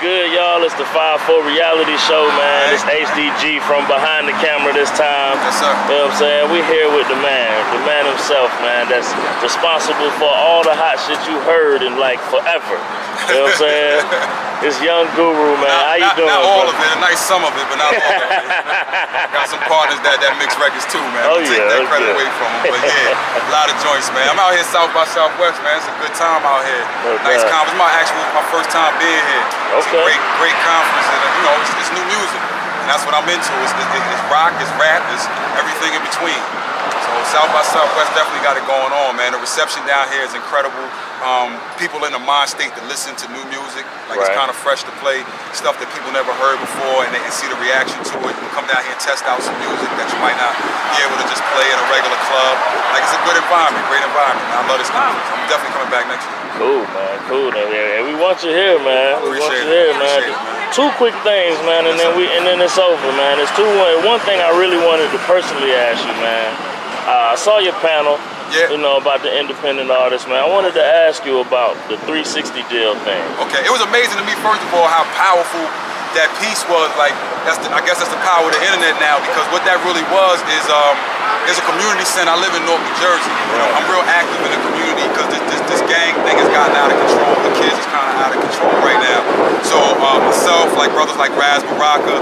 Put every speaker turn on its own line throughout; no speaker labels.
good, y'all? It's the 5-4 reality show, man. It's HDG from behind the camera this time.
Yes, sir.
You know what I'm saying? We here with the man himself, man, that's responsible for all the hot shit you heard in like forever. You know what I'm saying? It's Young Guru, man. How you doing?
Not all of it, a nice some of it, but not all of it. Got some partners that mix records too, man.
Oh,
Take that credit away from them. But yeah, a lot of joints, man. I'm out here South by Southwest, man. It's a good time out here. Nice conference. My first time being here. It's a great conference, and you know, it's new music, and that's what I'm into. It's rock, it's rap, it's everything in between. So South by Southwest definitely got it going on, man. The reception down here is incredible. People in the mind state to listen to new music, like it's kind of fresh to play stuff that people never heard before, and they can see the reaction to it. You come down here and test out some music that you might not be able to just play in a regular club. Like it's a good environment, great environment. I love this conference. I'm definitely coming back next year.
Cool, man. Cool. And we want you here, man. We want you here, man. Two quick things, man, and then it's over, man. It's one thing I really wanted to personally ask you, man. I saw your panel, you know, about the independent artists, man. I wanted to ask you about the 360 deal thing. Okay,
it was amazing to me, first of all, how powerful that piece was. Like, I guess that's the power of the internet now, because what that really was is there's a community center. I live in North New Jersey. You know, I'm real active in the community because this gang thing has gotten out of control. The kids is kind of out of control right now. So myself, like brothers like Raz Baraka,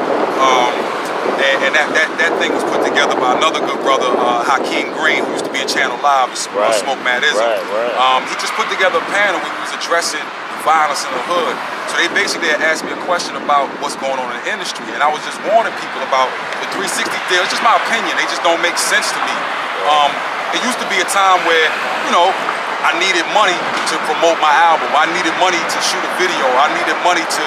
and that thing was put together by another good brother, Hakeem Green, who used to be in Channel Live, Smoke Madism. He just put together a panel where he was addressing violence in the hood. So they basically had asked me a question about what's going on in the industry, and I was just warning people about the 360 deal. It's just my opinion. They just don't make sense to me. It used to be a time where, you know, I needed money to promote my album. I needed money to shoot a video. I needed money to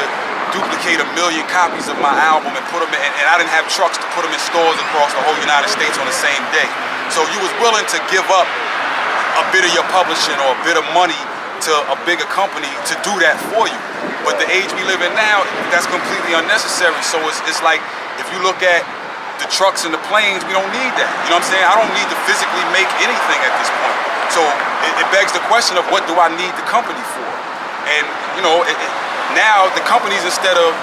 duplicate 1 million copies of my album and put them in, and I didn't have trucks to put them in stores across the whole United States on the same day. So you was willing to give up a bit of your publishing or a bit of money to a bigger company to do that for you. But the age we live in now, that's completely unnecessary. So it's like, if you look at the trucks and the planes, we don't need that. You know what I'm saying? I don't need to physically make anything at this point. So it begs the question of, what do I need the company for? And you know, now the companies, instead of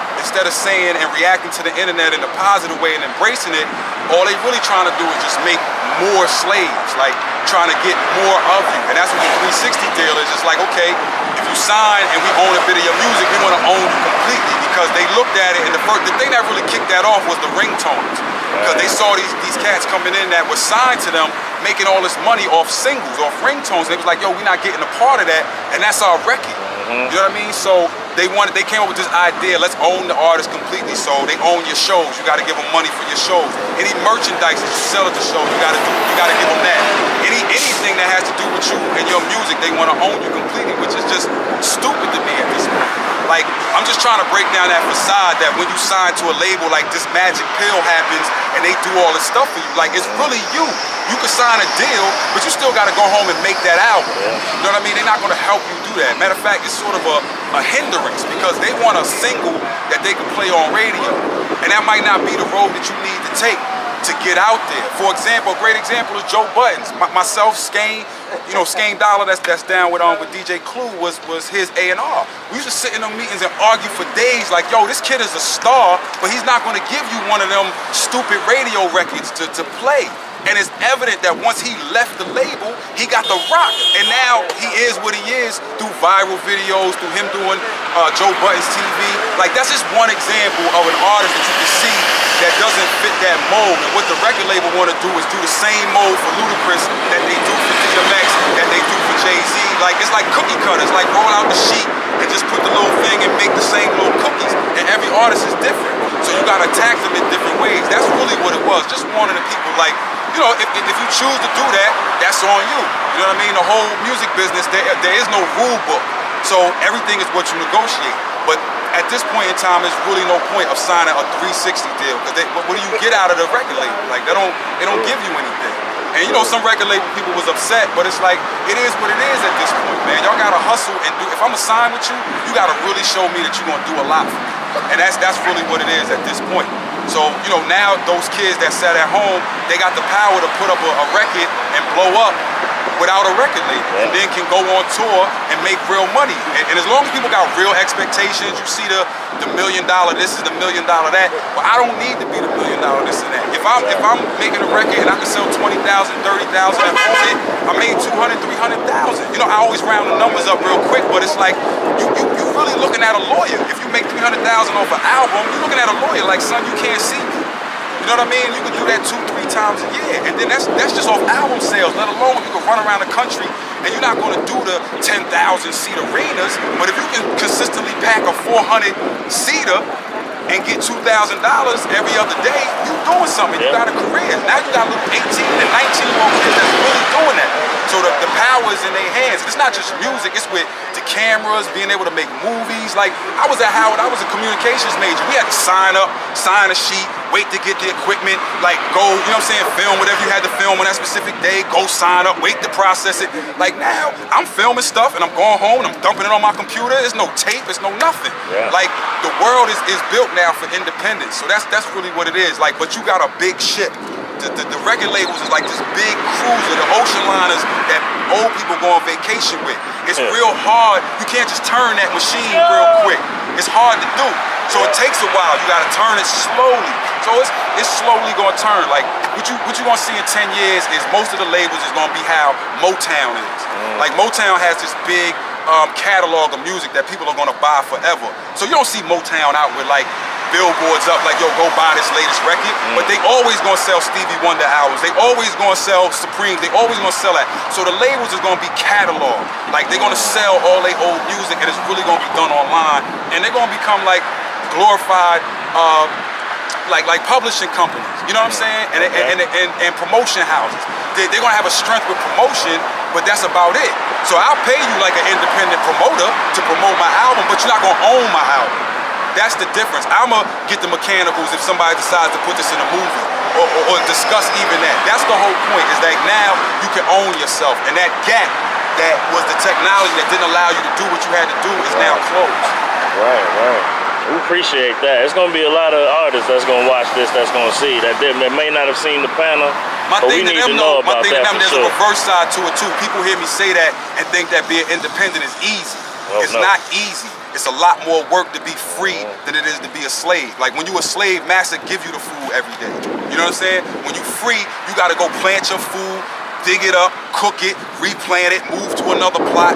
saying and reacting to the internet in a positive way and embracing it, all they really trying to do is just make more slaves, like trying to get more of you. And that's what the 360 deal is. It's like, okay, if you sign and we own a bit of your music, we want to own you completely, because they looked at it, and the thing that really kicked that off was the ringtones. Because they saw these cats coming in that were signed to them, making all this money off singles, off ringtones. And they was like, yo, we're not getting a part of that, and that's our record. You know what I mean? So they came up with this idea, let's own the artist completely. So they own your shows. You got to give them money for your shows. Any merchandise that you sell at the show, you got to give them that. Anything that has to do with you and your music, they want to own you completely, which is just stupid to me at this point. Like, I'm just trying to break down that facade that when you sign to a label, like this magic pill happens and they do all this stuff for you. Like, it's really you. You could sign a deal, but you still got to go home and make that album. You know what I mean? They're not going to help you do that. Matter of fact, it's sort of a hindrance, because they want a single that they can play on radio. And that might not be the road that you need to take to get out there. For example, a great example is Joe Buttons. Myself, Skane, you know, Skane Dollar, that's down with DJ Clue, was his A&R. We used to sit in them meetings and argue for days, like, yo, this kid is a star, but he's not going to give you one of them stupid radio records to play. And it's evident that once he left the label, he got the rock. And now he is what he is through viral videos, through him doing Joe Buttons TV. Like, that's just one example of an artist that you can see that doesn't fit that mold. And what the record label want to do is do the same mold for Ludacris that they do for DMX, that they do for Jay-Z. Like, it's like cookie cutters. Like, roll out the sheet and just put the little thing and make the same little cookies. And every artist is different. So you got to attack them in different ways. That's really what it was. Just warning the people, like, you know, if you choose to do that, that's on you. You know what I mean? The whole music business, there is no rule book. So everything is what you negotiate. But at this point in time, there's really no point of signing a 360 deal, because what do you get out of the record label? Like, they don't give you anything. And you know, some record label people was upset, but it's like, it is what it is at this point, man. Y'all gotta hustle and do. If I'm gonna sign with you, you gotta really show me that you're gonna do a lot for me. And that's really what it is at this point. So, you know, now those kids that sat at home, they got the power to put up a record and blow up without a record label, and then can go on tour and make real money. And as long as people got real expectations, you see the $1 million this is the $1 million that. Well, I don't need to be the $1 million this and that. If I'm making a record and I can sell 20,000, 30,000 and own it, I made 200, 300,000. You know, I always round the numbers up real quick, but it's like you really looking at a lawyer. If you make 300,000 off an album, you're looking at a lawyer like, son, you can't see me. You know what I mean? You can do that 2-3 times a year, and then that's just off album sales. Let alone you can run around the country, and you're not going to do the 10,000 seat arenas. But if you can consistently pack a 400 seater and get $2,000 every other day, you doing something. You got a career. Now you got little 18 and 19-year-old kids that's really doing that. So the power is in their hands. It's not just music, it's with the cameras, being able to make movies. Like, I was at Howard, I was a communications major. We had to sign up, sign a sheet, wait to get the equipment, like go, you know what I'm saying, film whatever you had to film on that specific day, go sign up, wait to process it. Like now, I'm filming stuff and I'm going home and I'm dumping it on my computer. There's no tape, there's no nothing. Like, the world is built now for independence. So that's really what it is. Like, but you got a big ship. The record labels is like this big cruiser, the ocean liners that old people go on vacation with. It's real hard. You can't just turn that machine real quick. It's hard to do. So it takes a while. You gotta turn it slowly. So it's slowly gonna turn. Like what you gonna see in 10 years is most of the labels is gonna be how Motown is. Like Motown has this big catalog of music that people are gonna buy forever. So you don't see Motown out with like billboards up like, yo, go buy this latest record. But they always gonna sell Stevie Wonder albums. They always gonna sell Supreme. They always gonna sell that. So the labels is gonna be catalog. Like they're gonna sell all their old music, and it's really gonna be done online. And they're gonna become like glorified like publishing companies. You know what I'm saying? And promotion houses. They're gonna have a strength with promotion, but that's about it. So I'll pay you like an independent promoter to promote my album, but you're not gonna own my album. That's the difference. I'ma get the mechanicals if somebody decides to put this in a movie or discuss even that. That's the whole point, is that now you can own yourself. And that gap that was the technology that didn't allow you to do what you had to do is now closed.
Right. We appreciate that. It's gonna be a lot of artists that's gonna watch this, that's gonna see that may not have seen the panel.
My
but
thing
we need
to them,
to know about
there's
sure.
a reverse side to it too. People hear me say that and think that being independent is easy. It's not easy. It's a lot more work to be free than it is to be a slave. Like when you a slave, master give you the food every day. You know what I'm saying? When you free, you gotta go plant your food, dig it up, cook it, replant it, move to another plot.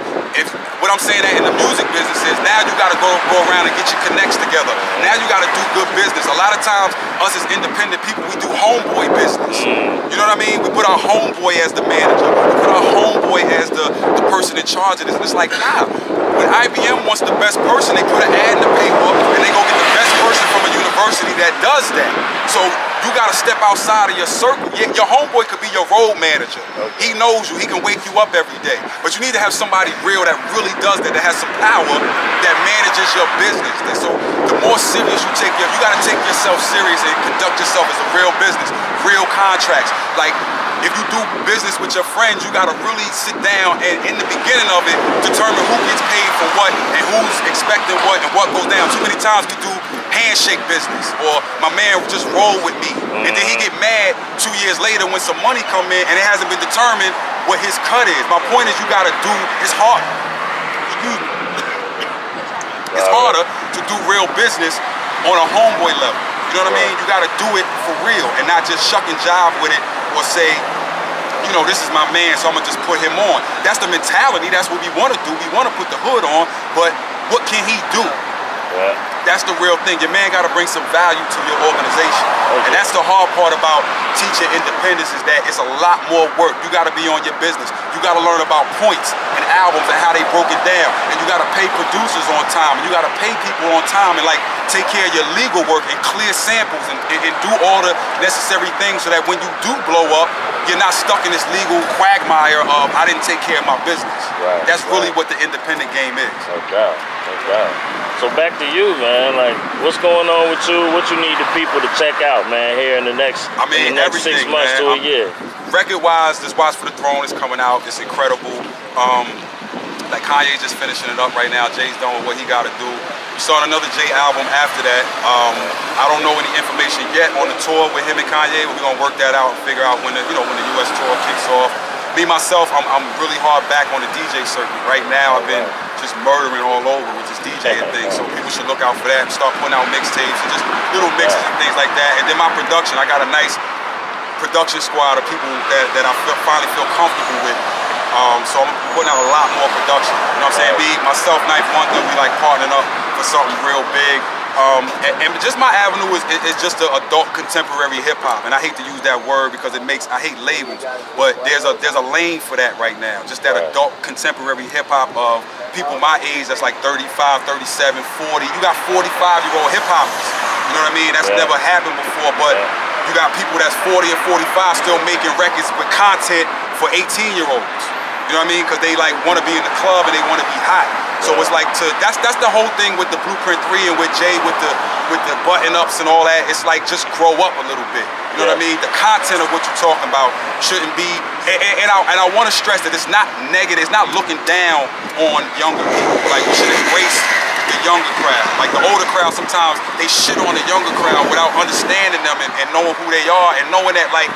What I'm saying that in the music business is now you gotta go around and get your connects together. Now you gotta do good business. A lot of times, us as independent people, we do homeboy business. You know what I mean? We put our homeboy as the manager. We put our homeboy as the person in charge of this. And it's like, nah. When IBM wants the best person, they put an ad in the paper and they go get the best person from a university that does that. So you gotta step outside of your circle. Your homeboy could be your road manager. He knows you, he can wake you up every day. But you need to have somebody real that really does that has some power, that manages your business. And so the more serious you take you gotta take yourself serious and conduct yourself as a real business, real contracts. Like, if you do business with your friends, you gotta really sit down and in the beginning of it, determine who gets paid for what and who's expecting what and what goes down. Too many times we do handshake business, or my man just roll with me. And then he get mad 2 years later when some money come in and it hasn't been determined what his cut is. My point is, you gotta do, it's hard. It's harder to do real business on a homeboy level. You know what I mean? You gotta do it for real and not just shuck and jive with it or say, you know, this is my man, so I'm gonna just put him on. That's the mentality, that's what we wanna do. We wanna put the hood on, but what can he do? That's the real thing. Your man gotta bring some value to your organization. And that's the hard part about teaching independence, is that it's a lot more work. You gotta be on your business. You gotta learn about points and albums and how they broke it down. And you gotta pay producers on time. And you gotta pay people on time and like take care of your legal work and clear samples and do all the necessary things so that when you do blow up, you're not stuck in this legal quagmire of I didn't take care of my business. That's really what the independent game is.
No doubt. So back to you, man. Like, what's going on with you? What you need the people to check out, man, here in the next,
everything,
6 months to a year?
Record-wise, this Watch for the Throne is coming out. It's incredible. Like Kanye's just finishing it up right now. Jay's done with what he got to do. We started another Jay album after that. I don't know any information yet on the tour with him and Kanye, but we're gonna work that out and figure out when the U.S. tour kicks off. me myself, I'm really hard back on the DJ circuit. Right now, I've been just murdering all over with this DJing thing. So people should look out for that and start putting out mixtapes and just little mixes and things like that. And then my production, I got a nice production squad of people that I finally feel comfortable with. So I'm putting out a lot more production. You know what I'm saying? Me, myself, Knife Wonder, we like partnering up for something real big. And just my avenue is just the adult contemporary hip hop, and I hate to use that word because I hate labels, but there's a lane for that right now. Just that adult contemporary hip hop of people my age that's like 35, 37, 40. You got 45-year-old hip hoppers. You know what I mean? That's never happened before, but you got people that's 40 and 45 still making records with content for 18-year-olds. You know what I mean? Because they like want to be in the club and they want to be hot. So it's like that's the whole thing with the Blueprint 3 and with Jay with the button ups and all that. It's like just grow up a little bit. You know what I mean? The content of what you're talking about shouldn't be. And I want to stress that it's not negative. It's not looking down on younger people. Like we should embrace the younger crowd. Like the older crowd, sometimes they shit on the younger crowd without understanding them and knowing who they are and knowing that like.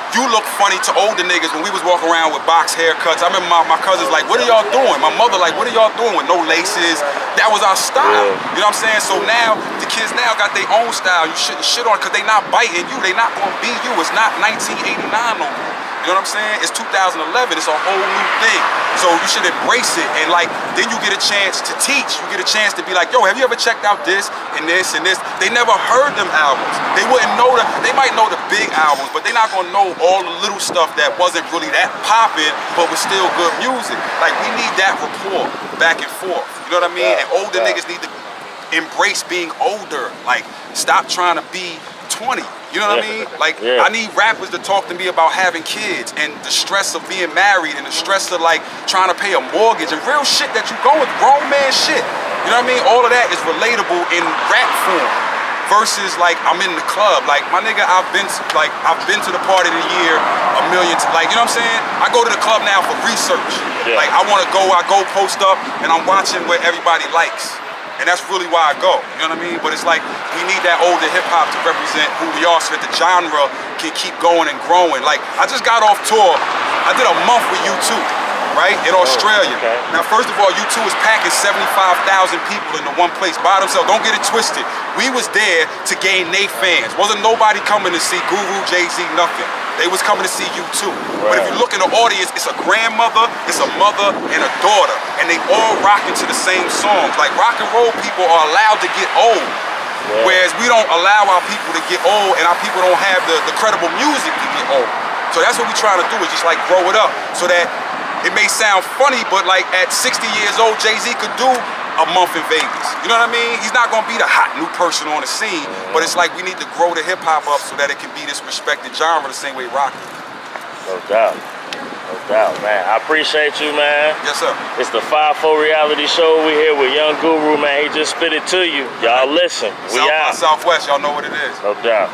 You look funny to older niggas when we was walking around with box haircuts. I remember my cousins like, what are y'all doing? My mother like, what are y'all doing with no laces? That was our style. You know what I'm saying? So now, the kids now got their own style. You shouldn't shit on because they not biting you. They not gonna be you. It's not 1989 no more. You know what I'm saying? It's 2011. It's a whole new thing. So you should embrace it. And like, then you get a chance to teach. You get a chance to be like, yo, have you ever checked out this and this and this? They never heard them albums. They wouldn't know they might know the big albums, but they're not gonna know all the little stuff that wasn't really that popping, but was still good music. Like, we need that rapport back and forth. You know what I mean? And older niggas need to embrace being older. Like, stop trying to be 20. You know what I mean? Like, I need rappers to talk to me about having kids and the stress of being married and the stress of like trying to pay a mortgage and real shit that you go with, grown man shit. You know what I mean? All of that is relatable in rap form versus like I'm in the club. Like my nigga, I've been to the party of the year a million times. Like, you know what I'm saying? I go to the club now for research. Like I go post up and I'm watching what everybody likes. And that's really why I go, you know what I mean? But it's like, we need that older hip-hop to represent who we are so that the genre can keep going and growing. Like, I just got off tour. I did a month with U2, right, in Australia. Now, first of all, U2 was packing 75,000 people into one place by themselves. Don't get it twisted. We was there to gain they fans. Wasn't nobody coming to see Guru, Jay-Z, nothing. They was coming to see U2. But if you look in the audience, it's a grandmother, it's a mother, and a daughter. And they all rocking to the same songs. Like rock and roll people are allowed to get old. Whereas we don't allow our people to get old and our people don't have the credible music to get old. So that's what we're trying to do is just like grow it up so that it may sound funny, but like at 60 years old, Jay-Z could do a month in Vegas. You know what I mean? He's not gonna be the hot new person on the scene, but it's like we need to grow the hip hop up so that it can be this respected genre the same way rock is.
No doubt. No doubt, man. I appreciate you, man.
Yes, sir.
It's the 5-4 reality show. We're here with Young Guru, man. He just spit it to you. Y'all listen. We out.
Southwest, y'all know what it is.
No doubt.